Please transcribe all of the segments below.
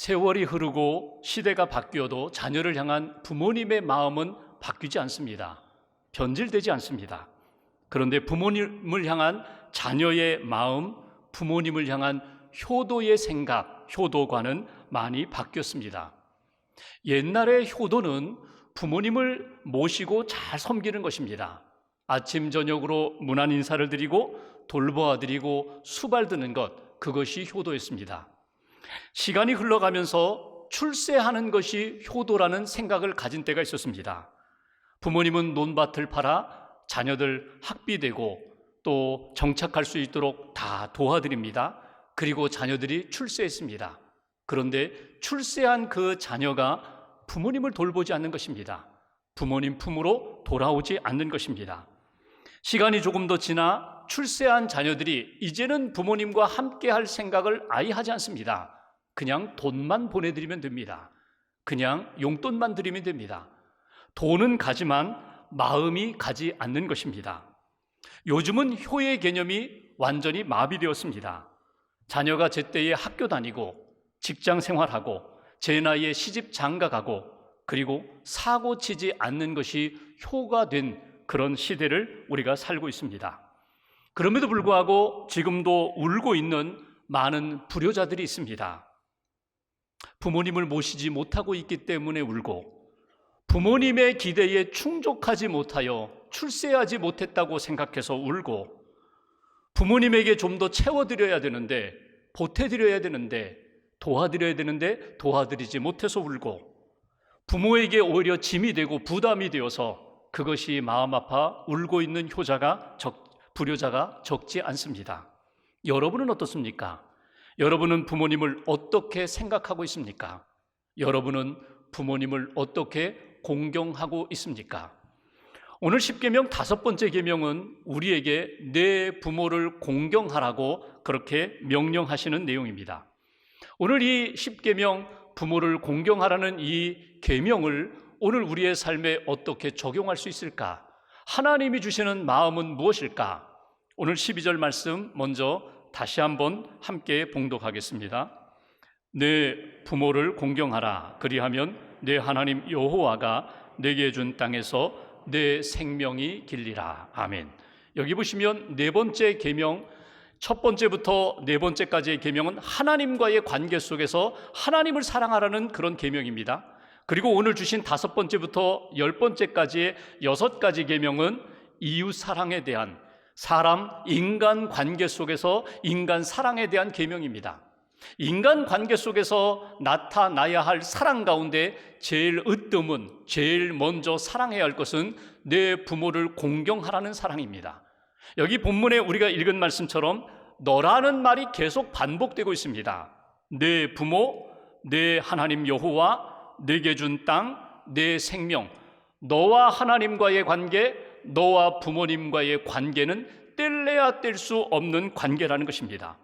세월이 흐르고 시대가 바뀌어도 자녀를 향한 부모님의 마음은 바뀌지 않습니다. 변질되지 않습니다. 그런데 부모님을 향한 자녀의 마음, 부모님을 향한 효도의 생각, 효도관은 많이 바뀌었습니다. 옛날의 효도는 부모님을 모시고 잘 섬기는 것입니다. 아침 저녁으로 문안 인사를 드리고 돌보아 드리고 수발드는 것, 그것이 효도였습니다. 시간이 흘러가면서 출세하는 것이 효도라는 생각을 가진 때가 있었습니다. 부모님은 논밭을 팔아 자녀들 학비되고 또 정착할 수 있도록 다 도와드립니다. 그리고 자녀들이 출세했습니다. 그런데 출세한 그 자녀가 부모님을 돌보지 않는 것입니다. 부모님 품으로 돌아오지 않는 것입니다. 시간이 조금 더 지나 출세한 자녀들이 이제는 부모님과 함께 할 생각을 아예 하지 않습니다. 그냥 돈만 보내드리면 됩니다. 그냥 용돈만 드리면 됩니다. 돈은 가지만 마음이 가지 않는 것입니다. 요즘은 효의 개념이 완전히 마비되었습니다. 자녀가 제때에 학교 다니고 직장 생활하고 제 나이에 시집 장가가고 그리고 사고 치지 않는 것이 효가 된 그런 시대를 우리가 살고 있습니다. 그럼에도 불구하고 지금도 울고 있는 많은 불효자들이 있습니다. 부모님을 모시지 못하고 있기 때문에 울고 부모님의 기대에 충족하지 못하여 출세하지 못했다고 생각해서 울고 부모님에게 좀 더 채워드려야 되는데 보태드려야 되는데 도와드려야 되는데 도와드리지 못해서 울고 부모에게 오히려 짐이 되고 부담이 되어서 그것이 마음 아파 울고 있는 불효자가 적지 않습니다. 여러분은 어떻습니까? 여러분은 부모님을 어떻게 생각하고 있습니까? 여러분은 부모님을 어떻게 공경하고 있습니까? 오늘 10계명 5번째 계명은 우리에게 내 부모를 공경하라고 그렇게 명령하시는 내용입니다. 오늘 이 10계명 부모를 공경하라는 이 계명을 오늘 우리의 삶에 어떻게 적용할 수 있을까? 하나님이 주시는 마음은 무엇일까? 오늘 12절 말씀 먼저 다시 한번 함께 봉독하겠습니다. 내 부모를 공경하라. 그리하면 내 하나님 여호와가 내게 준 땅에서 내 생명이 길리라. 아멘. 여기 보시면 네 번째 계명, 첫 번째부터 네 번째까지의 계명은 하나님과의 관계 속에서 하나님을 사랑하라는 그런 계명입니다. 그리고 오늘 주신 5번째부터 10번째까지의 6가지 계명은 이웃 사랑에 대한 사람, 인간 관계 속에서 인간 사랑에 대한 계명입니다. 인간 관계 속에서 나타나야 할 사랑 가운데 제일 으뜸은 제일 먼저 사랑해야 할 것은 내 부모를 공경하라는 사랑입니다. 여기 본문에 우리가 읽은 말씀처럼 너라는 말이 계속 반복되고 있습니다. 내 부모, 내 하나님 여호와, 내게 준 땅, 내 생명. 너와 하나님과의 관계, 너와 부모님과의 관계는 뗄래야 뗄 수 없는 관계라는 것입니다.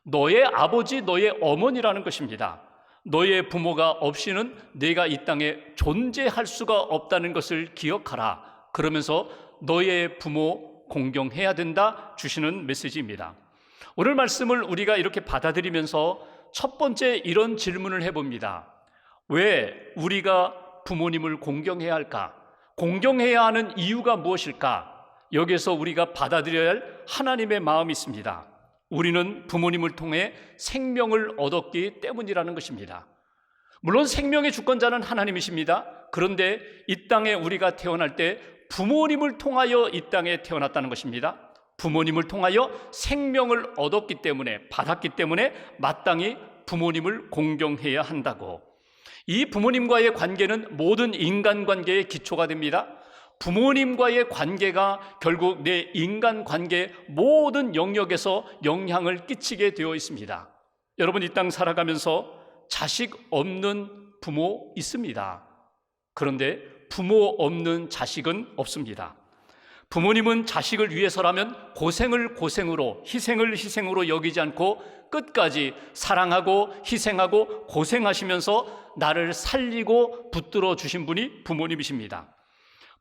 너의 아버지, 너의 어머니라는 것입니다. 너의 부모가 없이는 내가 이 땅에 존재할 수가 없다는 것을 기억하라. 그러면서 너의 부모 공경해야 된다 주시는 메시지입니다. 오늘 말씀을 우리가 이렇게 받아들이면서 첫 번째 이런 질문을 해봅니다. 왜 우리가 부모님을 공경해야 할까? 공경해야 하는 이유가 무엇일까? 여기에서 우리가 받아들여야 할 하나님의 마음이 있습니다. 우리는 부모님을 통해 생명을 얻었기 때문이라는 것입니다. 물론 생명의 주권자는 하나님이십니다. 그런데 이 땅에 우리가 태어날 때 부모님을 통하여 이 땅에 태어났다는 것입니다. 부모님을 통하여 생명을 얻었기 때문에, 받았기 때문에 마땅히 부모님을 공경해야 한다고. 이 부모님과의 관계는 모든 인간관계의 기초가 됩니다. 부모님과의 관계가 결국 내 인간관계 모든 영역에서 영향을 끼치게 되어 있습니다. 여러분, 이 땅 살아가면서 자식 없는 부모 있습니다. 그런데 부모 없는 자식은 없습니다. 부모님은 자식을 위해서라면 고생을 고생으로, 희생을 희생으로 여기지 않고 끝까지 사랑하고 희생하고 고생하시면서 나를 살리고 붙들어 주신 분이 부모님이십니다.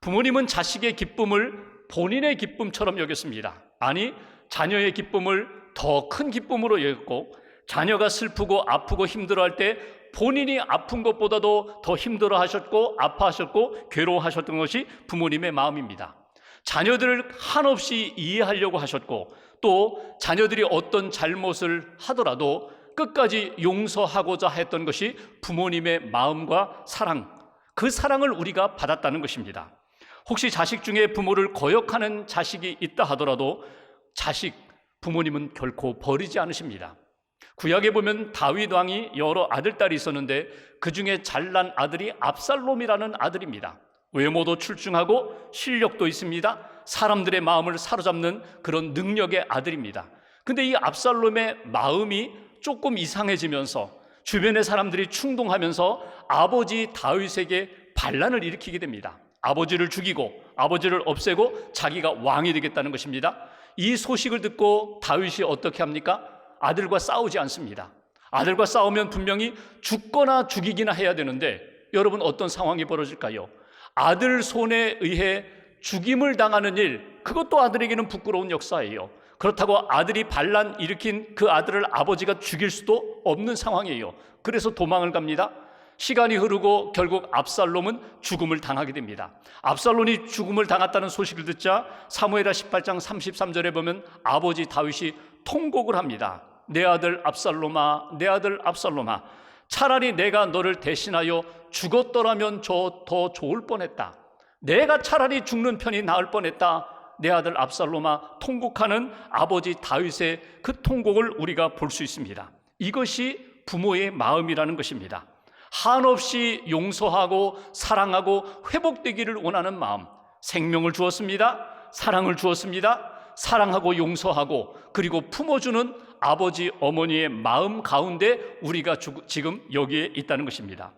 부모님은 자식의 기쁨을 본인의 기쁨처럼 여겼습니다. 아니, 자녀의 기쁨을 더 큰 기쁨으로 여겼고, 자녀가 슬프고 아프고 힘들어할 때 본인이 아픈 것보다도 더 힘들어 하셨고 아파하셨고 괴로워하셨던 것이 부모님의 마음입니다. 자녀들을 한없이 이해하려고 하셨고 또 자녀들이 어떤 잘못을 하더라도 끝까지 용서하고자 했던 것이 부모님의 마음과 사랑, 그 사랑을 우리가 받았다는 것입니다. 혹시 자식 중에 부모를 거역하는 자식이 있다 하더라도 부모님은 결코 버리지 않으십니다. 구약에 보면 다윗 왕이 여러 아들딸이 있었는데 그 중에 잘난 아들이 압살롬이라는 아들입니다. 외모도 출중하고 실력도 있습니다. 사람들의 마음을 사로잡는 그런 능력의 아들입니다. 근데 이 압살롬의 마음이 조금 이상해지면서 주변의 사람들이 충동하면서 아버지 다윗에게 반란을 일으키게 됩니다. 아버지를 죽이고 아버지를 없애고 자기가 왕이 되겠다는 것입니다. 이 소식을 듣고 다윗이 어떻게 합니까? 아들과 싸우지 않습니다. 아들과 싸우면 분명히 죽거나 죽이기나 해야 되는데 여러분 어떤 상황이 벌어질까요? 아들 손에 의해 죽임을 당하는 일, 그것도 아들에게는 부끄러운 역사예요. 그렇다고 아들이 반란 일으킨 그 아들을 아버지가 죽일 수도 없는 상황이에요. 그래서 도망을 갑니다. 시간이 흐르고 결국 압살롬은 죽음을 당하게 됩니다. 압살롬이 죽음을 당했다는 소식을 듣자 사무엘하 18장 33절에 보면 아버지 다윗이 통곡을 합니다. 내 아들 압살롬아, 내 아들 압살롬아, 차라리 내가 너를 대신하여 죽었더라면 더 좋을 뻔했다. 내가 차라리 죽는 편이 나을 뻔했다. 내 아들 압살롬아, 통곡하는 아버지 다윗의 그 통곡을 우리가 볼 수 있습니다. 이것이 부모의 마음이라는 것입니다. 한없이 용서하고 사랑하고 회복되기를 원하는 마음, 생명을 주었습니다. 사랑을 주었습니다. 사랑하고 용서하고 그리고 품어주는 아버지 어머니의 마음 가운데 우리가 지금 여기에 있다는 것입니다.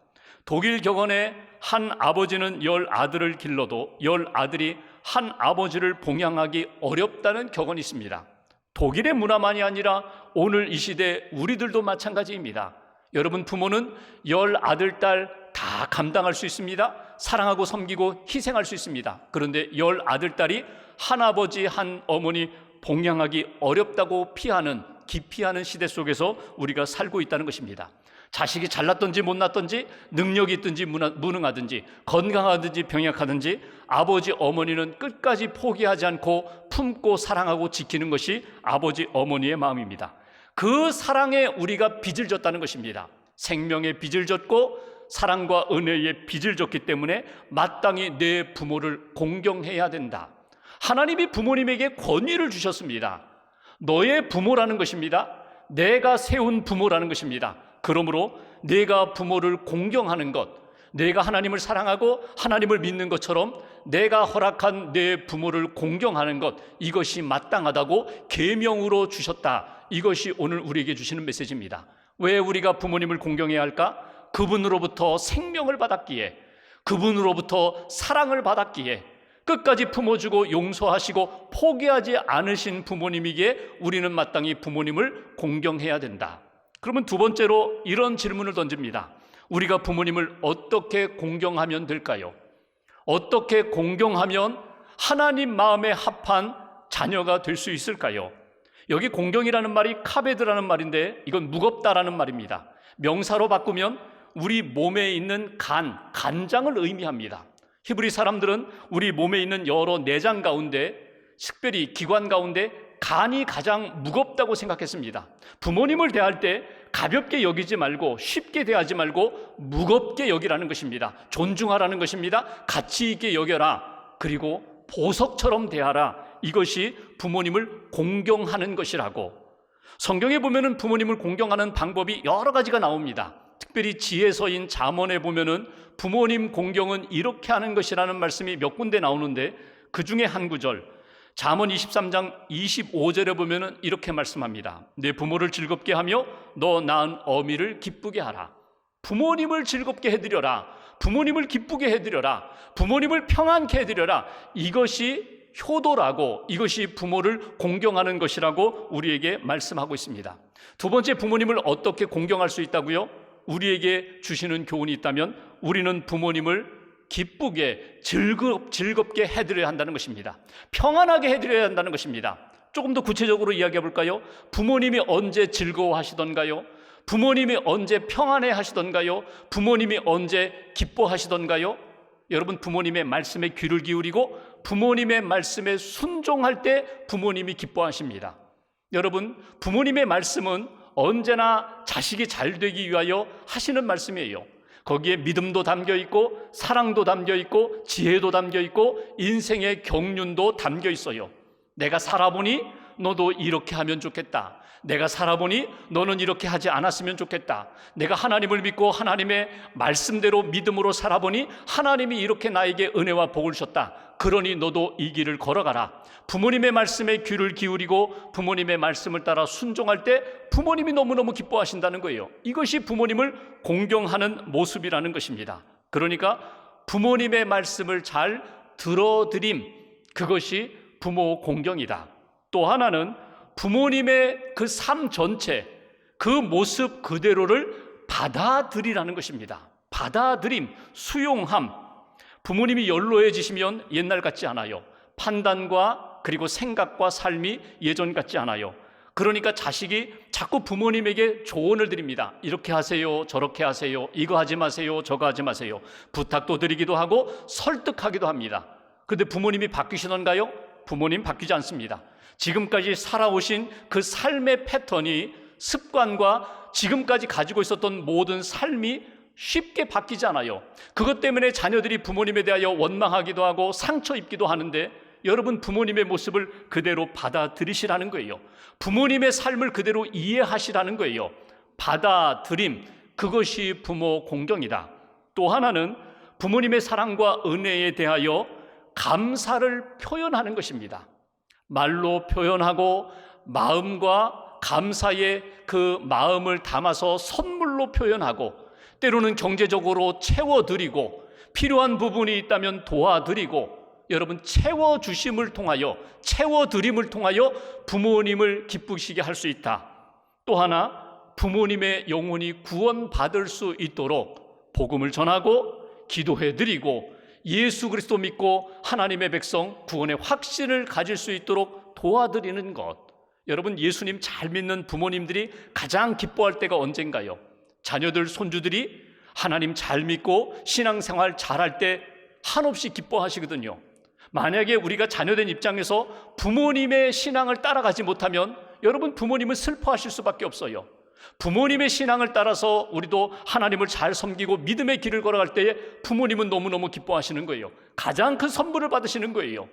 독일 격언에 한 아버지는 10아들을 길러도 10아들이 한 아버지를 봉양하기 어렵다는 격언이 있습니다. 독일의 문화만이 아니라 오늘 이 시대 우리들도 마찬가지입니다. 여러분, 부모는 10아들, 딸 다 감당할 수 있습니다. 사랑하고 섬기고 희생할 수 있습니다. 그런데 10아들, 딸이 한 아버지, 한 어머니 봉양하기 어렵다고 기피하는 시대 속에서 우리가 살고 있다는 것입니다. 자식이 잘났든지 못났든지 능력이 있든지 무능하든지 건강하든지 병약하든지 아버지 어머니는 끝까지 포기하지 않고 품고 사랑하고 지키는 것이 아버지 어머니의 마음입니다. 그 사랑에 우리가 빚을 졌다는 것입니다. 생명의 빚을 졌고 사랑과 은혜의 빚을 졌기 때문에 마땅히 내 부모를 공경해야 된다. 하나님이 부모님에게 권위를 주셨습니다. 너의 부모라는 것입니다. 내가 세운 부모라는 것입니다. 그러므로 내가 부모를 공경하는 것, 내가 하나님을 사랑하고 하나님을 믿는 것처럼 내가 허락한 내 부모를 공경하는 것, 이것이 마땅하다고 계명으로 주셨다. 이것이 오늘 우리에게 주시는 메시지입니다. 왜 우리가 부모님을 공경해야 할까? 그분으로부터 생명을 받았기에, 그분으로부터 사랑을 받았기에, 끝까지 품어주고 용서하시고 포기하지 않으신 부모님이기에 우리는 마땅히 부모님을 공경해야 된다. 그러면 두 번째로 이런 질문을 던집니다. 우리가 부모님을 어떻게 공경하면 될까요? 어떻게 공경하면 하나님 마음에 합한 자녀가 될 수 있을까요? 여기 공경이라는 말이 카베드라는 말인데 이건 무겁다라는 말입니다. 명사로 바꾸면 우리 몸에 있는 간장을 의미합니다. 히브리 사람들은 우리 몸에 있는 여러 내장 가운데, 특별히 기관 가운데 간이 가장 무겁다고 생각했습니다. 부모님을 대할 때 가볍게 여기지 말고 쉽게 대하지 말고 무겁게 여기라는 것입니다. 존중하라는 것입니다. 가치 있게 여겨라. 그리고 보석처럼 대하라. 이것이 부모님을 공경하는 것이라고. 성경에 보면은 부모님을 공경하는 방법이 여러 가지가 나옵니다. 특별히 지혜서인 잠언에 보면은 부모님 공경은 이렇게 하는 것이라는 말씀이 몇 군데 나오는데 그 중에 한 구절, 잠언 23장 25절에 보면은 이렇게 말씀합니다. 내 부모를 즐겁게 하며 너 낳은 어미를 기쁘게 하라. 부모님을 즐겁게 해드려라. 부모님을 기쁘게 해드려라. 부모님을 평안케 해드려라. 이것이 효도라고, 이것이 부모를 공경하는 것이라고 우리에게 말씀하고 있습니다. 두 번째, 부모님을 어떻게 공경할 수 있다고요? 우리에게 주시는 교훈이 있다면 우리는 부모님을 기쁘게 즐겁게 해드려야 한다는 것입니다. 평안하게 해드려야 한다는 것입니다. 조금 더 구체적으로 이야기해 볼까요? 부모님이 언제 즐거워하시던가요? 부모님이 언제 평안해 하시던가요? 부모님이 언제 기뻐하시던가요? 여러분, 부모님의 말씀에 귀를 기울이고 부모님의 말씀에 순종할 때 부모님이 기뻐하십니다. 여러분, 부모님의 말씀은 언제나 자식이 잘 되기 위하여 하시는 말씀이에요. 거기에 믿음도 담겨 있고 사랑도 담겨 있고 지혜도 담겨 있고 인생의 경륜도 담겨 있어요. 내가 살아보니 너도 이렇게 하면 좋겠다. 내가 살아보니 너는 이렇게 하지 않았으면 좋겠다. 내가 하나님을 믿고 하나님의 말씀대로 믿음으로 살아보니 하나님이 이렇게 나에게 은혜와 복을 주셨다. 그러니 너도 이 길을 걸어가라. 부모님의 말씀에 귀를 기울이고 부모님의 말씀을 따라 순종할 때 부모님이 너무너무 기뻐하신다는 거예요. 이것이 부모님을 공경하는 모습이라는 것입니다. 그러니까 부모님의 말씀을 잘 들어드림, 그것이 부모 공경이다. 또 하나는 부모님의 그 삶 전체, 그 모습 그대로를 받아들이라는 것입니다. 받아들임, 수용함. 부모님이 연로해지시면 옛날 같지 않아요. 판단과 그리고 생각과 삶이 예전 같지 않아요. 그러니까 자식이 자꾸 부모님에게 조언을 드립니다. 이렇게 하세요, 저렇게 하세요, 이거 하지 마세요, 저거 하지 마세요. 부탁도 드리기도 하고 설득하기도 합니다. 그런데 부모님이 바뀌시던가요? 부모님 바뀌지 않습니다. 지금까지 살아오신 그 삶의 패턴이, 습관과 지금까지 가지고 있었던 모든 삶이 쉽게 바뀌지 않아요. 그것 때문에 자녀들이 부모님에 대하여 원망하기도 하고 상처 입기도 하는데, 여러분, 부모님의 모습을 그대로 받아들이시라는 거예요. 부모님의 삶을 그대로 이해하시라는 거예요. 받아들임, 그것이 부모 공경이다. 또 하나는 부모님의 사랑과 은혜에 대하여 감사를 표현하는 것입니다. 말로 표현하고 마음과 감사의 그 마음을 담아서 선물로 표현하고, 때로는 경제적으로 채워드리고, 필요한 부분이 있다면 도와드리고, 여러분, 채워주심을 통하여, 채워드림을 통하여 부모님을 기쁘시게 할 수 있다. 또 하나, 부모님의 영혼이 구원받을 수 있도록 복음을 전하고 기도해드리고 예수 그리스도 믿고 하나님의 백성 구원의 확신을 가질 수 있도록 도와드리는 것. 여러분, 예수님 잘 믿는 부모님들이 가장 기뻐할 때가 언젠가요? 자녀들, 손주들이 하나님 잘 믿고 신앙생활 잘할 때 한없이 기뻐하시거든요. 만약에 우리가 자녀된 입장에서 부모님의 신앙을 따라가지 못하면 여러분, 부모님은 슬퍼하실 수밖에 없어요. 부모님의 신앙을 따라서 우리도 하나님을 잘 섬기고 믿음의 길을 걸어갈 때에 부모님은 너무너무 기뻐하시는 거예요. 가장 큰 선물을 받으시는 거예요.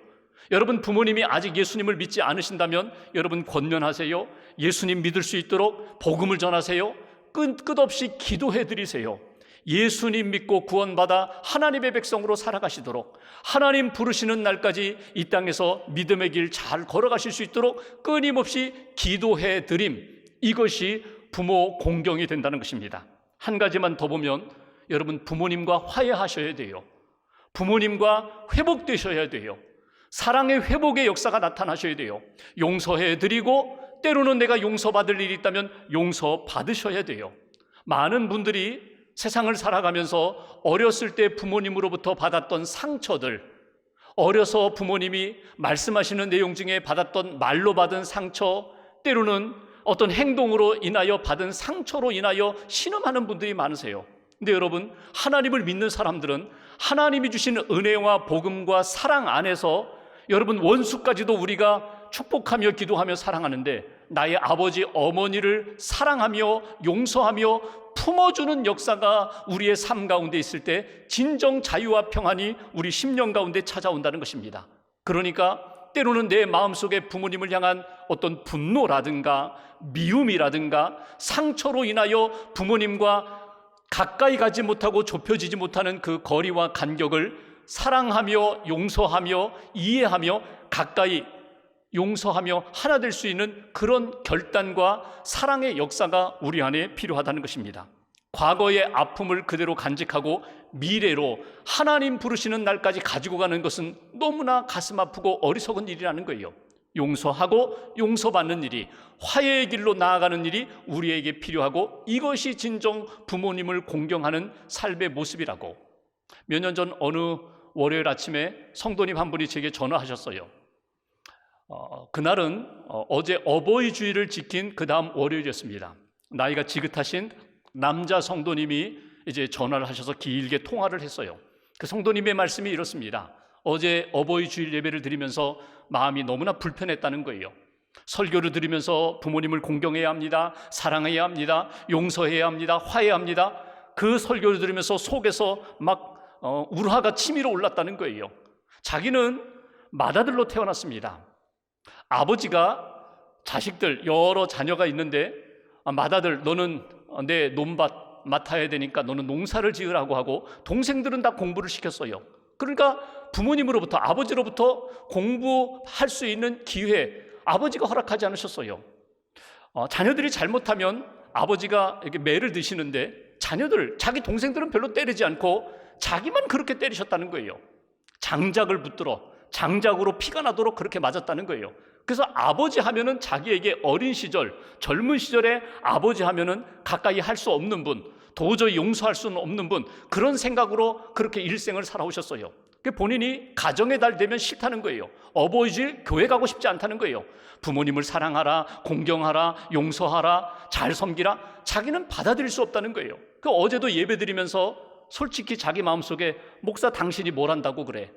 여러분, 부모님이 아직 예수님을 믿지 않으신다면 여러분 권면하세요. 예수님 믿을 수 있도록 복음을 전하세요. 끝없이 기도해 드리세요. 예수님 믿고 구원받아 하나님의 백성으로 살아가시도록, 하나님 부르시는 날까지 이 땅에서 믿음의 길 잘 걸어가실 수 있도록 끊임없이 기도해 드림, 이것이 부모 공경이 된다는 것입니다. 한 가지만 더 보면 여러분, 부모님과 화해하셔야 돼요. 부모님과 회복되셔야 돼요. 사랑의 회복의 역사가 나타나셔야 돼요. 용서해 드리고, 때로는 내가 용서받을 일이 있다면 용서받으셔야 돼요. 많은 분들이 세상을 살아가면서 어렸을 때 부모님으로부터 받았던 상처들, 어려서 부모님이 말씀하시는 내용 중에 받았던 말로 받은 상처, 때로는 어떤 행동으로 인하여 받은 상처로 인하여 신음하는 분들이 많으세요. 근데 여러분, 하나님을 믿는 사람들은 하나님이 주신 은혜와 복음과 사랑 안에서 여러분, 원수까지도 우리가 축복하며 기도하며 사랑하는데, 나의 아버지 어머니를 사랑하며 용서하며 품어주는 역사가 우리의 삶 가운데 있을 때 진정 자유와 평안이 우리 심령 가운데 찾아온다는 것입니다. 그러니까 때로는 내 마음속에 부모님을 향한 어떤 분노라든가 미움이라든가 상처로 인하여 부모님과 가까이 가지 못하고 좁혀지지 못하는 그 거리와 간격을 사랑하며 용서하며 이해하며 가까이 용서하며 하나 될 수 있는 그런 결단과 사랑의 역사가 우리 안에 필요하다는 것입니다. 과거의 아픔을 그대로 간직하고 미래로 하나님 부르시는 날까지 가지고 가는 것은 너무나 가슴 아프고 어리석은 일이라는 거예요. 용서하고 용서받는 일이, 화해의 길로 나아가는 일이 우리에게 필요하고, 이것이 진정 부모님을 공경하는 삶의 모습이라고. 몇 년 전 어느 월요일 아침에 성도님 한 분이 제게 전화하셨어요. 그날은 어제 어버이 주일을 지킨 그 다음 월요일이었습니다. 나이가 지긋하신 남자 성도님이 이제 전화를 하셔서 길게 통화를 했어요. 그 성도님의 말씀이 이렇습니다. 어제 어버이 주일 예배를 드리면서 마음이 너무나 불편했다는 거예요. 설교를 들으면서 부모님을 공경해야 합니다. 사랑해야 합니다. 용서해야 합니다. 화해해야 합니다. 그 설교를 들으면서 속에서 막 울화가 치밀어 올랐다는 거예요. 자기는 맏아들로 태어났습니다. 아버지가 자식들 여러 자녀가 있는데 맏아들 너는 내 논밭 맡아야 되니까 너는 농사를 지으라고 하고 동생들은 다 공부를 시켰어요. 그러니까 부모님으로부터 아버지로부터 공부할 수 있는 기회 아버지가 허락하지 않으셨어요. 자녀들이 잘못하면 아버지가 이렇게 매를 드시는데 자녀들, 자기 동생들은 별로 때리지 않고 자기만 그렇게 때리셨다는 거예요. 장작을 붙들어 장작으로 피가 나도록 그렇게 맞았다는 거예요. 그래서 아버지 하면은 자기에게 어린 시절, 젊은 시절에 아버지 하면은 가까이 할 수 없는 분, 도저히 용서할 수는 없는 분, 그런 생각으로 그렇게 일생을 살아오셨어요. 본인이 가정의 달 되면 싫다는 거예요. 어버이 주일 교회 가고 싶지 않다는 거예요. 부모님을 사랑하라, 공경하라, 용서하라, 잘 섬기라, 자기는 받아들일 수 없다는 거예요. 어제도 예배 드리면서 솔직히 자기 마음속에 목사 당신이 뭘 한다고 그래?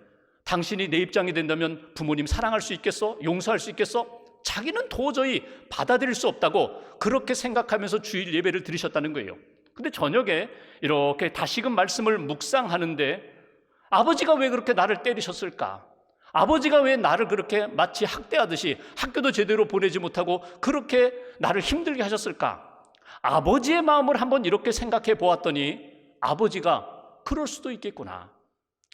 당신이 내 입장이 된다면 부모님 사랑할 수 있겠어? 용서할 수 있겠어? 자기는 도저히 받아들일 수 없다고 그렇게 생각하면서 주일 예배를 드리셨다는 거예요. 근데 저녁에 이렇게 다시금 말씀을 묵상하는데 아버지가 왜 그렇게 나를 때리셨을까? 아버지가 왜 나를 그렇게 마치 학대하듯이 학교도 제대로 보내지 못하고 그렇게 나를 힘들게 하셨을까? 아버지의 마음을 한번 이렇게 생각해 보았더니 아버지가 그럴 수도 있겠구나.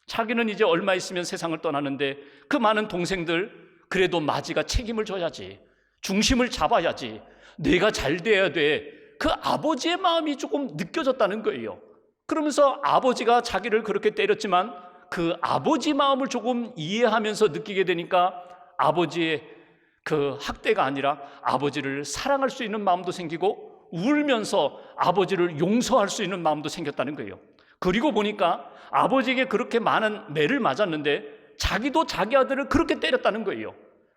자기는 이제 얼마 있으면 세상을 떠나는데 그 많은 동생들 그래도 마지가 책임을 져야지, 중심을 잡아야지, 내가 잘 돼야 돼. 그 아버지의 마음이 조금 느껴졌다는 거예요. 그러면서 아버지가 자기를 그렇게 때렸지만 그 아버지 마음을 조금 이해하면서 느끼게 되니까 아버지의 그 학대가 아니라 아버지를 사랑할 수 있는 마음도 생기고 울면서 아버지를 용서할 수 있는 마음도 생겼다는 거예요. 그리고 보니까 아버지에게 그렇게 많은 매를 맞았는데 자기도 자기 아들을 그렇게 때렸다는 거예요.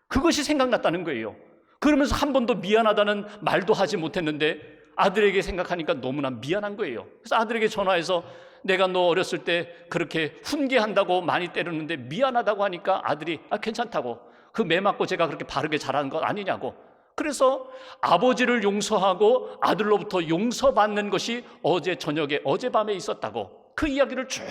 그것이 생각났다는 거예요. 그러면서 한 번도 미안하다는 말도 하지 못했는데 아들에게 생각하니까 너무나 미안한 거예요. 그래서 아들에게 전화해서 내가 너 어렸을 때 그렇게 훈계한다고 많이 때렸는데 미안하다고 하니까 아들이 괜찮다고, 그 매 맞고 제가 그렇게 바르게 자란 것 아니냐고. 그래서 아버지를 용서하고 아들로부터 용서받는 것이 어제 저녁에 어젯밤에 있었다고 그 이야기를 쭉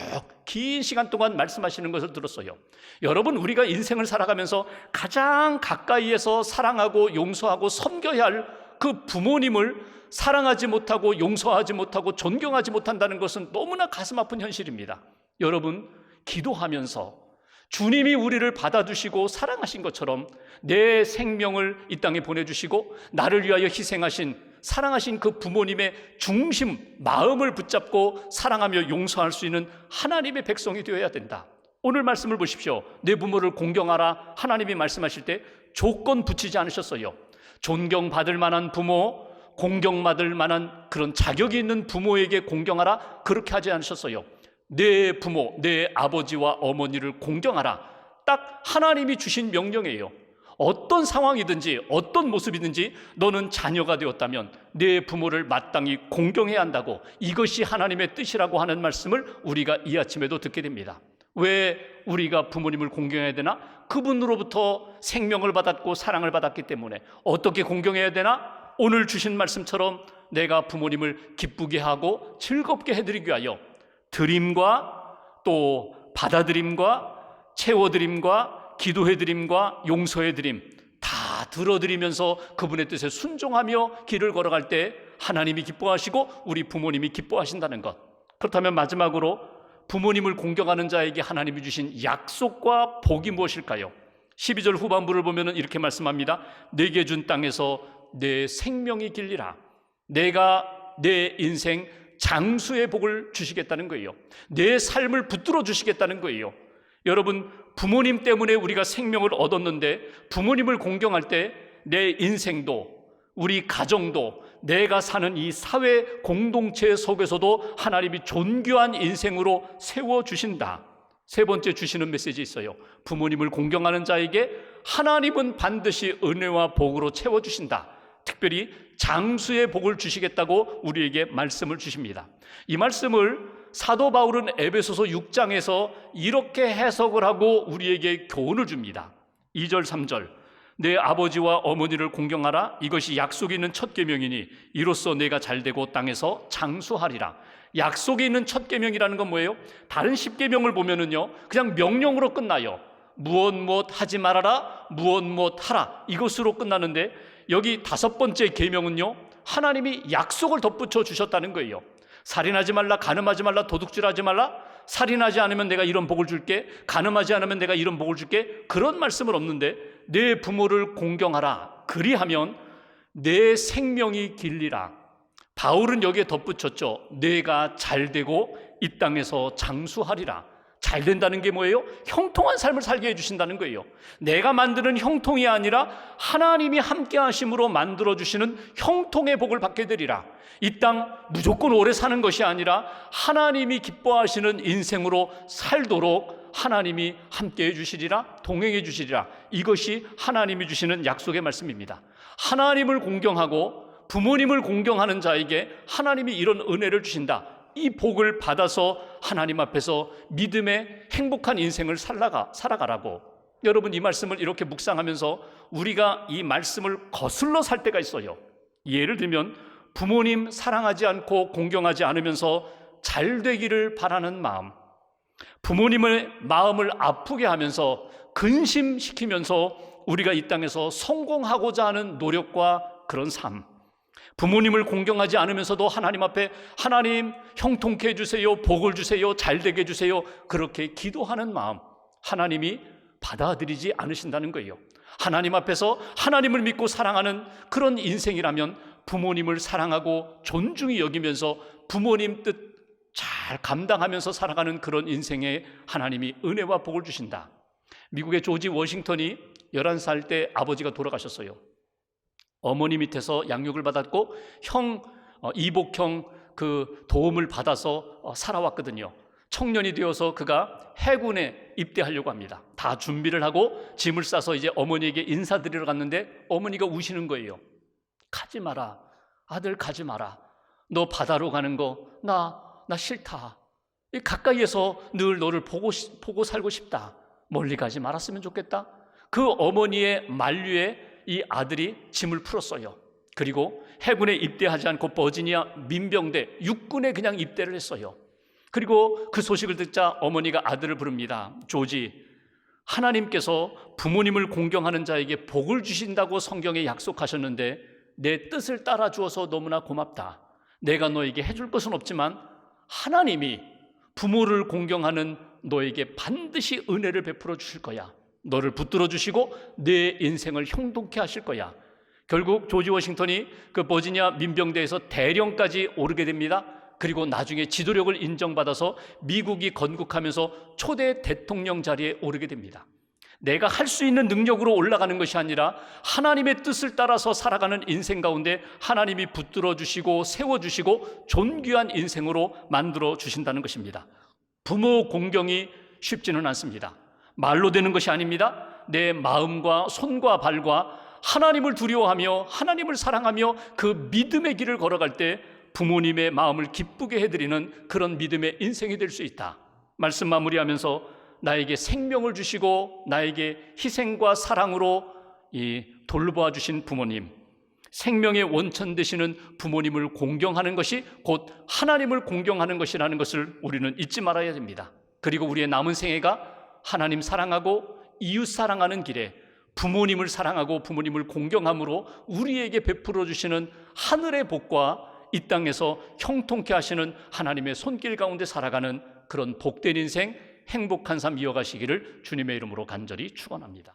긴 시간 동안 말씀하시는 것을 들었어요. 여러분, 우리가 인생을 살아가면서 가장 가까이에서 사랑하고 용서하고 섬겨야 할 그 부모님을 사랑하지 못하고 용서하지 못하고 존경하지 못한다는 것은 너무나 가슴 아픈 현실입니다. 여러분, 기도하면서 주님이 우리를 받아주시고 사랑하신 것처럼 내 생명을 이 땅에 보내주시고 나를 위하여 희생하신 사랑하신 그 부모님의 중심 마음을 붙잡고 사랑하며 용서할 수 있는 하나님의 백성이 되어야 된다. 오늘 말씀을 보십시오. 내 부모를 공경하라. 하나님이 말씀하실 때 조건 붙이지 않으셨어요. 존경받을 만한 부모, 공경받을 만한 그런 자격이 있는 부모에게 공경하라, 그렇게 하지 않으셨어요. 내 부모, 내 아버지와 어머니를 공경하라. 딱 하나님이 주신 명령이에요. 어떤 상황이든지 어떤 모습이든지 너는 자녀가 되었다면 내 부모를 마땅히 공경해야 한다고, 이것이 하나님의 뜻이라고 하는 말씀을 우리가 이 아침에도 듣게 됩니다. 왜 우리가 부모님을 공경해야 되나? 그분으로부터 생명을 받았고 사랑을 받았기 때문에. 어떻게 공경해야 되나? 오늘 주신 말씀처럼 내가 부모님을 기쁘게 하고 즐겁게 해드리기 위하여 드림과 또 받아들임과 채워드림과 기도해드림과 용서해드림 다 들어드리면서 그분의 뜻에 순종하며 길을 걸어갈 때 하나님이 기뻐하시고 우리 부모님이 기뻐하신다는 것. 그렇다면 마지막으로 부모님을 공경하는 자에게 하나님이 주신 약속과 복이 무엇일까요? 12절 후반부를 보면 이렇게 말씀합니다. 내게 준 땅에서 내 생명이 길리라. 내가 내 인생 장수의 복을 주시겠다는 거예요. 내 삶을 붙들어 주시겠다는 거예요. 여러분, 부모님 때문에 우리가 생명을 얻었는데 부모님을 공경할 때 내 인생도 우리 가정도 내가 사는 이 사회 공동체 속에서도 하나님이 존귀한 인생으로 세워주신다. 세 번째 주시는 메시지 있어요. 부모님을 공경하는 자에게 하나님은 반드시 은혜와 복으로 채워주신다. 특별히 장수의 복을 주시겠다고 우리에게 말씀을 주십니다. 이 말씀을 사도 바울은 에베소서 6장에서 이렇게 해석을 하고 우리에게 교훈을 줍니다. 2절 3절 내 아버지와 어머니를 공경하라. 이것이 약속이 있는 첫 계명이니 이로써 내가 잘되고 땅에서 장수하리라. 약속이 있는 첫 계명이라는 건 뭐예요? 다른 10계명을 보면은요 그냥 명령으로 끝나요. 무엇 하지 말아라, 무엇 하라, 이것으로 끝나는데 여기 5번째 계명은요 하나님이 약속을 덧붙여 주셨다는 거예요. 살인하지 말라, 간음하지 말라, 도둑질하지 말라. 살인하지 않으면 내가 이런 복을 줄게, 간음하지 않으면 내가 이런 복을 줄게, 그런 말씀은 없는데 내 부모를 공경하라. 그리하면 내 생명이 길리라. 바울은 여기에 덧붙였죠. 내가 잘되고 이 땅에서 장수하리라. 잘 된다는 게 뭐예요? 형통한 삶을 살게 해주신다는 거예요. 내가 만드는 형통이 아니라 하나님이 함께 하심으로 만들어주시는 형통의 복을 받게 되리라. 이 땅 무조건 오래 사는 것이 아니라 하나님이 기뻐하시는 인생으로 살도록 하나님이 함께 해주시리라, 동행해 주시리라. 이것이 하나님이 주시는 약속의 말씀입니다. 하나님을 공경하고 부모님을 공경하는 자에게 하나님이 이런 은혜를 주신다. 이 복을 받아서 하나님 앞에서 믿음의 행복한 인생을 살아가라고. 여러분, 이 말씀을 이렇게 묵상하면서 우리가 이 말씀을 거슬러 살 때가 있어요. 예를 들면 부모님 사랑하지 않고 공경하지 않으면서 잘 되기를 바라는 마음, 부모님의 마음을 아프게 하면서 근심시키면서 우리가 이 땅에서 성공하고자 하는 노력과 그런 삶, 부모님을 공경하지 않으면서도 하나님 앞에 하나님 형통케 해주세요, 복을 주세요, 잘되게 해주세요, 그렇게 기도하는 마음, 하나님이 받아들이지 않으신다는 거예요. 하나님 앞에서 하나님을 믿고 사랑하는 그런 인생이라면 부모님을 사랑하고 존중히 여기면서 부모님 뜻 잘 감당하면서 살아가는 그런 인생에 하나님이 은혜와 복을 주신다. 미국의 조지 워싱턴이 11살 때 아버지가 돌아가셨어요. 어머니 밑에서 양육을 받았고 이복형 그 도움을 받아서 살아왔거든요. 청년이 되어서 그가 해군에 입대하려고 합니다. 다 준비를 하고 짐을 싸서 이제 어머니에게 인사드리러 갔는데 어머니가 우시는 거예요. 가지 마라, 아들 가지 마라. 너 바다로 가는 거 나 싫다. 가까이에서 늘 너를 보고 살고 싶다. 멀리 가지 말았으면 좋겠다. 그 어머니의 만류에 이 아들이 짐을 풀었어요. 그리고 해군에 입대하지 않고 버지니아 민병대 육군에 그냥 입대를 했어요. 그리고 그 소식을 듣자 어머니가 아들을 부릅니다. 조지, 하나님께서 부모님을 공경하는 자에게 복을 주신다고 성경에 약속하셨는데 내 뜻을 따라 주어서 너무나 고맙다. 내가 너에게 해줄 것은 없지만 하나님이 부모를 공경하는 너에게 반드시 은혜를 베풀어 주실 거야. 너를 붙들어 주시고 내 인생을 형통케 하실 거야. 결국 조지 워싱턴이 그 버지니아 민병대에서 대령까지 오르게 됩니다. 그리고 나중에 지도력을 인정받아서 미국이 건국하면서 초대 대통령 자리에 오르게 됩니다. 내가 할 수 있는 능력으로 올라가는 것이 아니라 하나님의 뜻을 따라서 살아가는 인생 가운데 하나님이 붙들어 주시고 세워주시고 존귀한 인생으로 만들어 주신다는 것입니다. 부모 공경이 쉽지는 않습니다. 말로 되는 것이 아닙니다. 내 마음과 손과 발과 하나님을 두려워하며 하나님을 사랑하며 그 믿음의 길을 걸어갈 때 부모님의 마음을 기쁘게 해드리는 그런 믿음의 인생이 될 수 있다. 말씀 마무리하면서 나에게 생명을 주시고 나에게 희생과 사랑으로 돌보아 주신 부모님, 생명의 원천 되시는 부모님을 공경하는 것이 곧 하나님을 공경하는 것이라는 것을 우리는 잊지 말아야 됩니다. 그리고 우리의 남은 생애가 하나님 사랑하고 이웃 사랑하는 길에 부모님을 사랑하고 부모님을 공경함으로 우리에게 베풀어 주시는 하늘의 복과 이 땅에서 형통케 하시는 하나님의 손길 가운데 살아가는 그런 복된 인생, 행복한 삶 이어가시기를 주님의 이름으로 간절히 축원합니다.